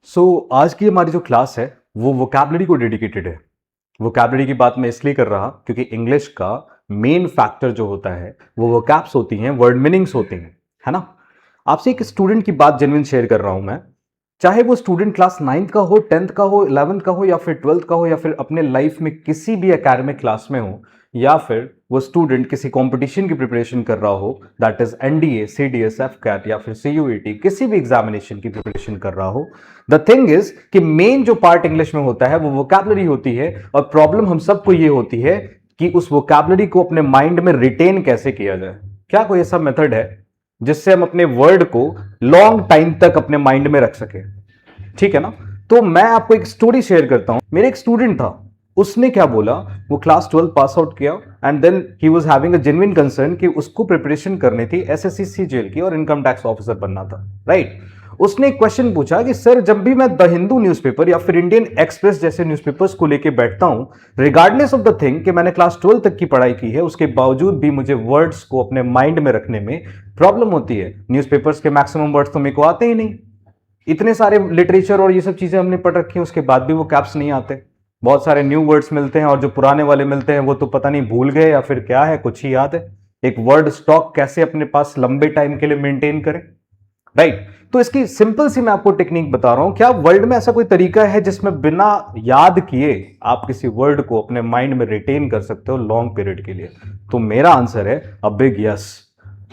आज की हमारी जो क्लास है वो वोकैबलरी को डेडिकेटेड है। वोकैबलरी की बात मैं इसलिए कर रहा क्योंकि इंग्लिश का मेन फैक्टर जो होता है वो वोकैब्स होती हैं, वर्ड मीनिंग्स होती हैं, है ना। आपसे एक स्टूडेंट की बात जेन्युइन शेयर कर रहा हूं मैं, चाहे वो स्टूडेंट क्लास 9th का हो, 10th का हो, 11th का हो या फिर 12th का हो या फिर अपने लाइफ में किसी भी एकेडमिक क्लास में हो, या फिर वो स्टूडेंट किसी कंपटीशन की प्रिपरेशन कर रहा हो, that is NDA, CDS, AFCAT या फिर सीयूईटी, किसी भी एग्जामिनेशन की प्रिपरेशन कर रहा हो। द थिंग इज कि मेन जो पार्ट इंग्लिश में होता है वो वोकैबलरी होती है, और प्रॉब्लम हम सबको ये होती है कि उस वोकैबलरी को अपने माइंड में रिटेन कैसे किया जाए। क्या कोई ऐसा मेथड है जिससे हम अपने वर्ड को लॉन्ग टाइम तक अपने माइंड में रख सके? ठीक है ना। तो मैं आपको एक स्टोरी शेयर करता हूं। मेरे एक स्टूडेंट था, उसने क्या बोला, वो क्लास 12 पास आउट किया and then he was having a genuine concern कि उसको प्रिपरेशन करनी थी एसएससी सीजीएल की और इनकम टैक्स ऑफिसर बनना था, राइट। उसने एक क्वेश्चन पूछा कि सर, जब भी मैं द हिंदू न्यूज़पेपर या फिर इंडियन एक्सप्रेस जैसे न्यूज़पेपर्स को लेके बैठता हूं, रिगार्डलेस ऑफ द थिंग कि मैंने क्लास 12 तक की पढ़ाई की है, उसके बावजूद भी मुझे वर्ड्स को अपने माइंड में रखने में प्रॉब्लम होती है। न्यूज़पेपर्स के मैक्सिमम वर्ड्स तो मेरे को आते ही नहीं, इतने सारे लिटरेचर और ये सब चीजें हमने पढ़ रखी हैं, उसके बाद भी वो कैप्स नहीं आते। बहुत सारे न्यू वर्ड्स मिलते हैं और जो पुराने वाले मिलते हैं वो तो पता नहीं भूल गए या फिर क्या है, कुछ ही याद है। एक वर्ड स्टॉक कैसे अपने पास लंबे टाइम के लिए मेंटेन करें, राइट। तो इसकी सिंपल सी मैं आपको टेक्निक बता रहा हूं। क्या वर्ल्ड में ऐसा कोई तरीका है जिसमें बिना याद किए आप किसी वर्ड को अपने माइंड में रिटेन कर सकते हो लॉन्ग पीरियड के लिए? तो मेरा आंसर है a big yes,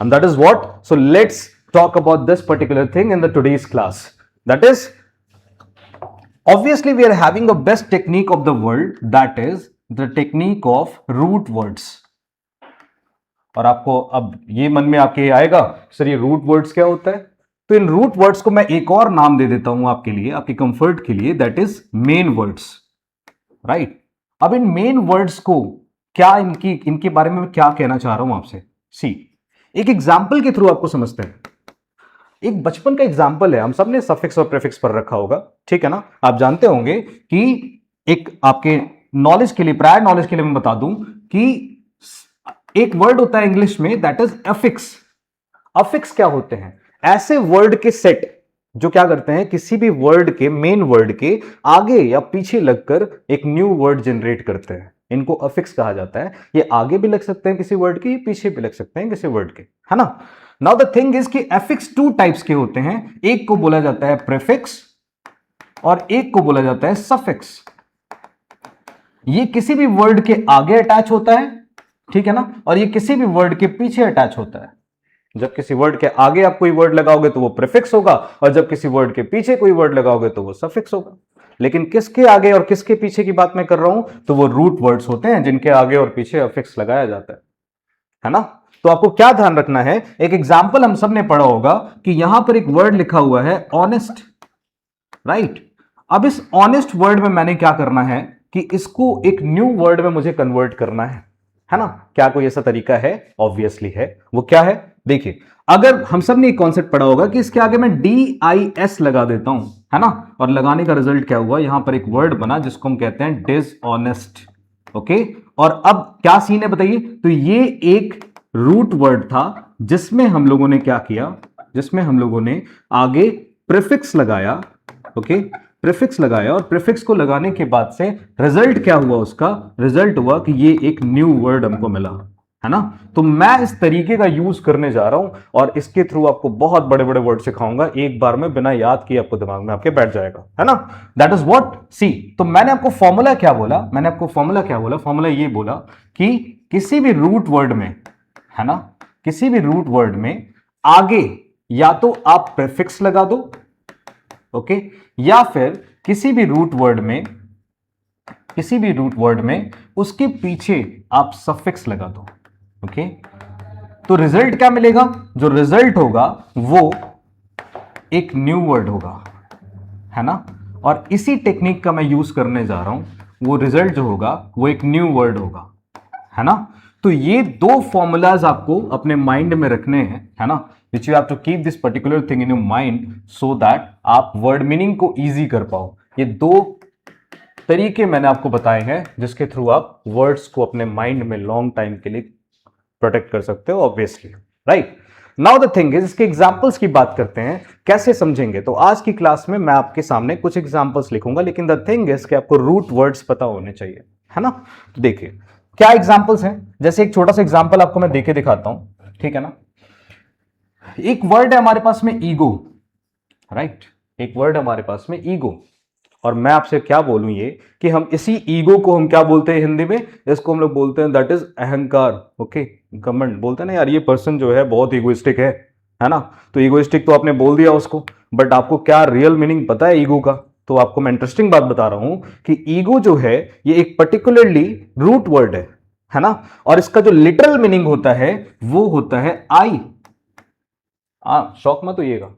and that is what, so let's talk about this particular thing in the today's class. That is, obviously we are having a best technique of the world, that is the technique of root words. और आपको अब ये मन में आपके आएगा, sir ये root words क्या होता है? तो इन रूट वर्ड्स को मैं एक और नाम दे देता हूं आपके लिए, आपके कंफर्ट के लिए, that is main words, right. अब इन मेन वर्ड्स को क्या, इनके बारे में मैं क्या कहना चाह रहा हूं आपसे, सी, एक एग्जाम्पल के थ्रू आपको समझते हैं। एक बचपन का एग्जाम्पल है, हम सब ने सफिक्स और प्रीफिक्स पढ़ रखा होगा, ठीक है ना। आप जानते होंगे कि एक आपके नॉलेज के लिए, प्रायर नॉलेज के लिए मैं बता दूं कि एक वर्ड होता है इंग्लिश में, दैट इज अफिक्स। अफिक्स क्या होते हैं? ऐसे वर्ड के सेट जो क्या करते हैं, किसी भी वर्ड के, मेन वर्ड के आगे या पीछे लगकर एक न्यू वर्ड जनरेट करते हैं, इनको अफिक्स कहा जाता है। ये आगे भी लग सकते हैं किसी वर्ड के, पीछे भी लग सकते हैं किसी वर्ड के, है ना। नाउ द थिंग इज कि एफिक्स टू टाइप्स के होते हैं, एक को बोला जाता है प्रीफिक्स और एक को बोला जाता है सफिक्स। ये किसी भी वर्ड के आगे अटैच होता है, ठीक है ना, और ये किसी भी वर्ड के पीछे अटैच होता है। जब किसी वर्ड के आगे आप कोई वर्ड लगाओगे तो वो प्रीफिक्स होगा, और जब किसी वर्ड के पीछे कोई वर्ड लगाओगे तो वो सफिक्स होगा। लेकिन किसके आगे और किसके पीछे की बात मैं कर रहा हूं, तो वो रूट वर्ड्स होते हैं जिनके आगे और पीछे अफिक्स लगाया जाता है ना। तो आपको क्या ध्यान रखना है, एक एग्जाम्पल हम सब ने पढ़ा होगा कि यहां पर एक वर्ड लिखा हुआ है ऑनेस्ट, राइट। अब इस ऑनेस्ट वर्ड में मैंने क्या करना है कि इसको एक न्यू वर्ड में मुझे कन्वर्ट करना है ना। क्या कोई ऐसा तरीका है? ऑब्वियसली है। वो क्या है? देखिए, अगर हम सब ने एक कॉन्सेप्ट पढ़ा होगा कि इसके आगे मैं DIS लगा देता हूं, है ना, और लगाने का रिजल्ट क्या हुआ, यहां पर एक वर्ड बना जिसको हम कहते हैं डिसऑनेस्ट, ओके। और अब क्या सीन है बताइए, तो ये एक रूट वर्ड था जिसमें हम लोगों ने क्या किया, जिसमें हम लोगों ने आगे प्रीफिक्स लगाया, ओके, प्रीफिक्स लगाया, और प्रीफिक्स को लगाने के बाद से रिजल्ट क्या हुआ, उसका रिजल्ट हुआ कि ये एक न्यू वर्ड हमको मिला, है ना। तो मैं इस तरीके का यूज करने जा रहा हूं और इसके थ्रू आपको बहुत बड़े बड़े वर्ड सिखाऊंगा, एक बार में बिना याद किए आपको दिमाग में आपके बैठ जाएगा, है ना। दैट इज व्हाट, सी। तो मैंने आपको फॉर्मूला क्या बोला, फॉर्मूला ये बोला कि किसी भी रूट वर्ड में, है ना, किसी भी रूट वर्ड में आगे या तो आप प्रीफिक्स लगा दो, ओके, या फिर किसी भी रूट वर्ड में उसके पीछे आप सफिक्स लगा दो, ओके। तो रिजल्ट क्या मिलेगा? जो रिजल्ट होगा वो एक न्यू वर्ड होगा, है ना। और इसी टेक्निक का मैं यूज करने जा रहा हूं, वो रिजल्ट जो होगा वो एक न्यू वर्ड होगा, है ना। तो ये दो फॉर्मूलाज आपको अपने माइंड में रखने हैं, है ना, which you have to keep this particular thing in your mind so that आप वर्ड मीनिंग को इजी कर पाओ। ये दो तरीके मैंने आपको बताए हैं जिसके थ्रू आप वर्ड्स को अपने माइंड में लॉन्ग टाइम के लिए प्रोटेक्ट कर सकते हो, obviously, right. Now the thing is, इसके एग्जांपल्स की बात करते हैं, कैसे समझेंगे। तो आज की क्लास में मैं आपके सामने कुछ एग्जांपल्स लिखूंगा, लेकिन द थिंग इज कि आपको रूट वर्ड्स पता होने चाहिए, है ना। देखिए क्या एग्जांपल्स हैं, जैसे एक छोटा सा एग्जांपल आपको मैं देके दिखाता हूं, ठीक है ना। एक वर्ड है हमारे पास में ईगो, राइट, एक वर्ड हमारे पास में ईगो, और मैं आपसे क्या बोलूं ये कि हम इसी ईगो को हम क्या बोलते हैं हिंदी में, इसको हम लोग बोलते हैं दैट इज अहंकार, ओके, घमंड बोलते हैं ना यार, ये पर्सन जो है बहुत ईगोइस्टिक है ना। तो ईगोइस्टिक तो आपने बोल दिया उसको, बट आपको क्या रियल मीनिंग पता है ईगो का। तो आपको मैं इंटरेस्टिंग बात बता रहा हूं कि ईगो जो है ये एक पर्टिकुलरली रूट वर्ड है ना, और इसका जो लिटरल मीनिंग होता है वो होता है आई। शौक मत होइएगा,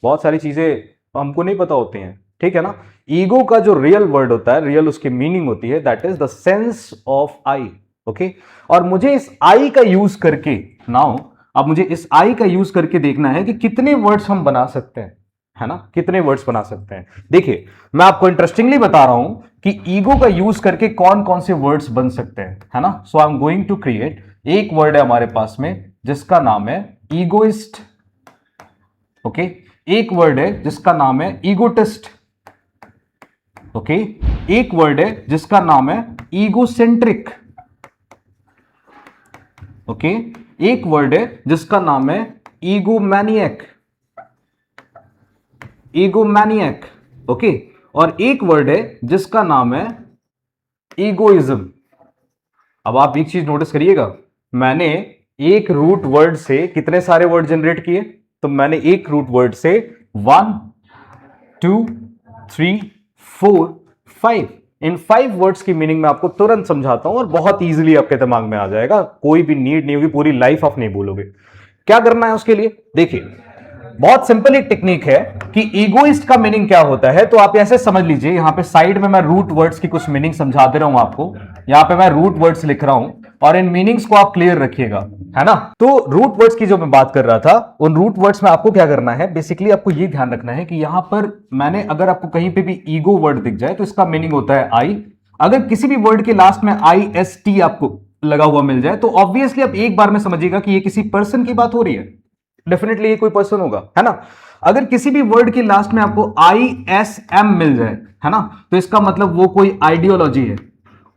बहुत सारी चीजें हमको नहीं पता होती हैं, ठीक है ना। ईगो का जो रियल वर्ड होता है, रियल उसकी मीनिंग होती है that is the sense of I, okay. और मुझे इस आई का यूज करके नाउ, अब मुझे इस आई का यूज करके देखना है कि कितने वर्ड्स हम बना सकते हैं, है ना, कितने वर्ड्स बना सकते हैं। देखिए मैं आपको इंटरेस्टिंगली बता रहा हूं कि ईगो का यूज करके कौन कौन से वर्ड्स बन सकते हैं, है ना। So I am going to create, एक वर्ड है हमारे पास में जिसका नाम है ईगोइस्ट, ओके। एक वर्ड है जिसका नाम है ईगोटिस्ट, ओके। एक वर्ड है जिसका नाम है ईगोसेंट्रिक, ओके। एक वर्ड है जिसका नाम है ईगोमैनियक, ईगोमैनियक, ओके। और एक वर्ड है जिसका नाम है ईगोइज्म। अब आप एक चीज नोटिस करिएगा, मैंने एक रूट वर्ड से कितने सारे वर्ड जनरेट किए। तो मैंने एक रूट वर्ड से 1 2 3 4 5, इन 5 वर्ड्स की मीनिंग मैं आपको तुरंत समझाता हूं और बहुत इजीली आपके दिमाग में आ जाएगा, कोई भी नीड नहीं होगी, पूरी लाइफ आप नहीं भूलोगे। क्या करना है उसके लिए, देखिए बहुत सिंपल एक टेक्निक है कि ईगोइस्ट का मीनिंग क्या होता है। तो आप ऐसे समझ लीजिए, यहां पे साइड में मैं रूट वर्ड्स की कुछ मीनिंग समझा दे रहा हूं आपको, यहां पे मैं रूट वर्ड्स लिख रहा हूं और इन मीनिंग्स को आप क्लियर रखिएगा, है ना। तो रूट वर्ड्स की जो मैं बात कर रहा था, उन रूट वर्ड्स में आपको क्या करना है, बेसिकली आपको ये ध्यान रखना है कि यहां पर मैंने, अगर आपको कहीं पे भी ईगो वर्ड दिख जाए तो इसका मीनिंग होता है आई। अगर किसी भी वर्ड के लास्ट में IST आपको लगा हुआ मिल जाए तो ऑब्वियसली आप एक बार में समझिएगा कि ये किसी पर्सन की बात हो रही है, डेफिनेटली ये कोई पर्सन होगा, है ना। अगर किसी भी वर्ड के लास्ट में आपको ISM मिल जाए, है ना, तो इसका मतलब वो कोई आइडियोलॉजी है,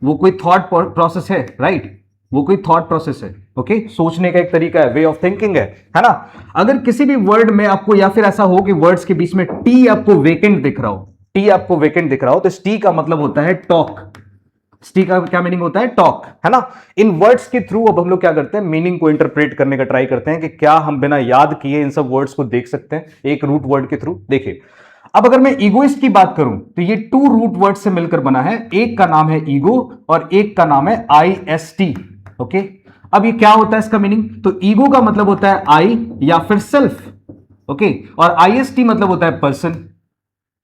वो कोई थॉट प्रोसेस है, राइट, वो कोई थॉट प्रोसेस है, ओके, सोचने का एक तरीका है, वे ऑफ थिंकिंग है ना। अगर किसी भी वर्ड में आपको, या फिर ऐसा हो कि वर्ड्स के बीच में टी आपको वेकेंट दिख रहा हो, टी आपको वेकेंट दिख रहा हो, तो इस टी का मतलब होता है टॉक। टी का क्या मीनिंग होता है, टॉक, है ना। इन वर्ड्स के थ्रू अब हम लोग क्या करते हैं, मीनिंग को इंटरप्रेट करने का ट्राई करते हैं कि क्या हम बिना याद किए इन सब वर्ड्स को देख सकते हैं एक रूट वर्ड के थ्रू। देखिए अब अगर मैं ईगोइस्ट की बात करूं तो ये 2 रूट वर्ड से मिलकर बना है, एक का नाम है ईगो और एक का नाम है IST, ओके। अब ये क्या होता है इसका मीनिंग, तो ईगो का मतलब होता है आई या फिर सेल्फ, ओके, और IST मतलब होता है पर्सन,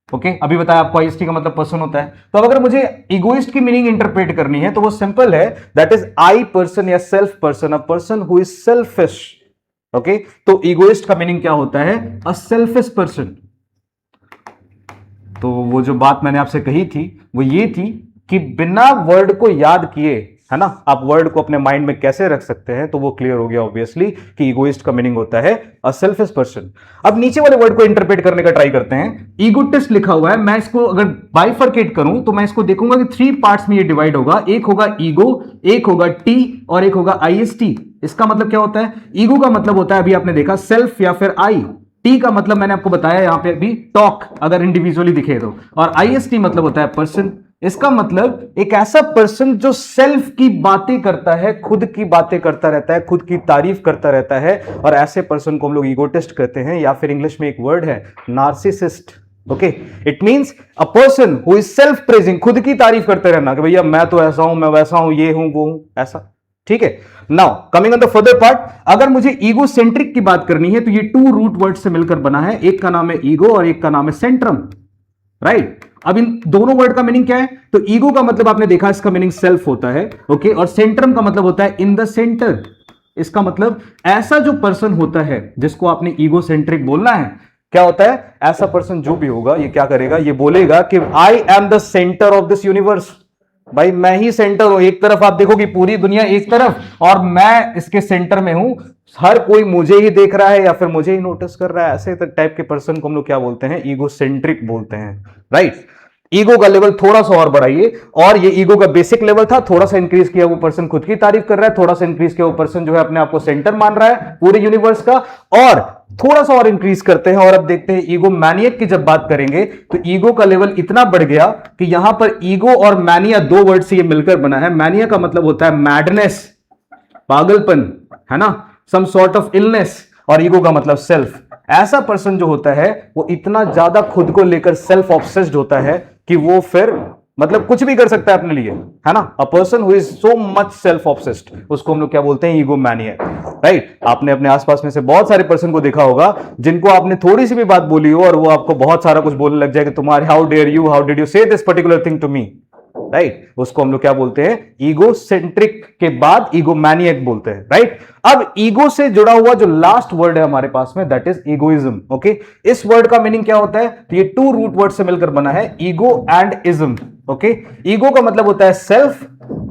ओके। अभी बताया आपको IST का मतलब पर्सन होता है। तो अब अगर मुझे इगोइस्ट की मीनिंग इंटरप्रेट करनी है तो वो सिंपल है, दैट इज आई पर्सन या self person, a person who is selfish, okay. तो इगोइस्ट का मीनिंग क्या होता है, अ सेल्फिश पर्सन। तो वो जो बात मैंने आपसे कही थी वो ये थी कि बिना वर्ड को याद किए, है ना, आप वर्ड को अपने माइंड में कैसे रख सकते हैं, तो वो क्लियर हो गया ऑब्वियसली कि इगोइस्ट का मीनिंग होता है अ सेल्फिश पर्सन। अब नीचे वाले वर्ड को इंटरप्रेट करने का ट्राई करते हैं। ईगोटिस्ट लिखा हुआ है, मैं इसको अगर बाइफरकेट करूं तो मैं इसको देखूंगा कि 3 पार्ट्स में ये डिवाइड होगा, एक होगा ईगो, एक होगा टी और एक होगा IST। इसका मतलब क्या होता है, ईगो का मतलब होता है, अभी आपने देखा, सेल्फ या फिर आई। टी का मतलब मैंने आपको बताया यहां पे अभी, टॉक, अगर इंडिविजुअली दिखे तो। और IST मतलब होता है पर्सन। इसका मतलब एक ऐसा पर्सन जो सेल्फ की बातें करता है, खुद की बातें करता रहता है, खुद की तारीफ करता रहता है, और ऐसे पर्सन को हम लोग ईगोटिस्ट कहते हैं, या फिर इंग्लिश में एक वर्ड है narcissist, okay. It means a person who is self praising, खुद की तारीफ करते रहना कि भैया मैं तो ऐसा हूं, मैं वैसा हूं, ये हूं, वो हूं, ऐसा, ठीक है। Now coming on the further part, अगर मुझे ईगोसेंट्रिक की बात करनी है तो ये 2 रूट वर्ड से मिलकर बना है, एक का नाम है ईगो और एक का नाम है सेंट्रम, राइट। अब इन दोनों वर्ड का मीनिंग क्या है, तो ईगो का मतलब आपने देखा इसका मीनिंग सेल्फ होता है, ओके, और सेंट्रम का मतलब होता है इन द सेंटर। इसका मतलब ऐसा जो पर्सन होता है जिसको आपने ईगोसेंट्रिक बोलना है, क्या होता है, ऐसा पर्सन जो भी होगा ये क्या करेगा, ये बोलेगा कि I am the centre of this universe, भाई मैं ही सेंटर हूं, एक तरफ आप देखो कि पूरी दुनिया एक तरफ और मैं इसके सेंटर में हूं, हर कोई मुझे ही देख रहा है या फिर मुझे ही नोटिस कर रहा है, ऐसे टाइप के पर्सन को हम लोग क्या बोलते हैं, ईगोसेंट्रिक बोलते हैं, राइट। ईगो का लेवल थोड़ा सा और बढ़ाइए, और ये ईगो का बेसिक लेवल था, थोड़ा सा इंक्रीज किया, वो पर्सन खुद की तारीफ कर रहा है, थोड़ा सा इंक्रीज किया, वो पर्सन जो है अपने आप को सेंटर मान रहा है पूरे यूनिवर्स का, और थोड़ा सा और इंक्रीज करते हैं और अब देखते हैं ईगो मैनियक की जब बात करेंगे तो ईगो का लेवल इतना बढ़ गया कि यहां पर ईगो और मैनिया दो वर्ड से ये मिलकर बना है। मैनिया का मतलब होता है मैडनेस, पागलपन, है ना, सम सॉर्ट ऑफ इलनेस, और ईगो का मतलब सेल्फ। ऐसा पर्सन जो होता है वो इतना ज्यादा खुद को लेकर सेल्फ ऑब्सेस्ड होता है कि वो फिर मतलब कुछ भी कर सकता है अपने लिए, है ना। A person who is so much self obsessed, उसको हम लोग क्या बोलते हैं, ईगो मैनियक, राइट। आपने अपने आसपास में से बहुत सारे पर्सन को देखा होगा जिनको आपने थोड़ी सी भी बात बोली हो और वो आपको बहुत सारा कुछ बोलने लग जाएगा, तुम्हारे how dare you, how did you say this particular thing to me, right. उसको हम लोग क्या बोलते हैं, ईगो सेंट्रिक के बाद ईगो मैनियक बोलते हैं, राइट। अब ईगो से जुड़ा हुआ जो लास्ट वर्ड है हमारे पास में, दैट इज ईगोइज्म, ओके। इस वर्ड का मीनिंग क्या होता है, तो ये टू रूट वर्ड से मिलकर बना है, ego and ism, okay. Ego का मतलब होता है सेल्फ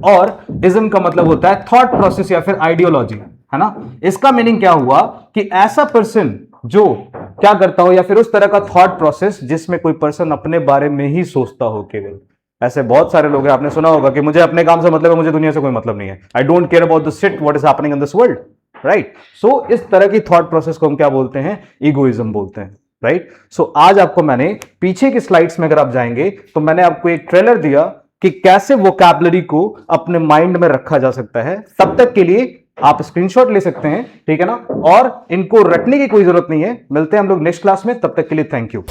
और इज्म का मतलब होता है थॉट प्रोसेस या फिर आइडियोलॉजी, है ना। इसका मीनिंग क्या हुआ कि ऐसा पर्सन जो क्या करता हो या फिर उस तरह का थॉट प्रोसेस जिसमें कोई पर्सन अपने बारे में ही सोचता हो केवल। ऐसे बहुत सारे लोग हैं, आपने सुना होगा कि मुझे अपने काम से मतलब है, मुझे दुनिया से कोई मतलब नहीं है, I don't care about the shit what is happening in this world, right. So इस तरह की थॉट प्रोसेस को हम क्या बोलते हैं, ईगोइज्म बोलते हैं, राइट। सो आज आपको मैंने पीछे की स्लाइड्स में अगर आप जाएंगे तो मैंने आपको एक ट्रेलर दिया कि कैसे वोकैबुलरी को अपने माइंड में रखा जा सकता है। तब तक के लिए आप स्क्रीनशॉट ले सकते हैं, ठीक है ना, और इनको रटने की कोई जरूरत नहीं है। मिलते हैं हम लोग नेक्स्ट क्लास में, तब तक के लिए थैंक यू।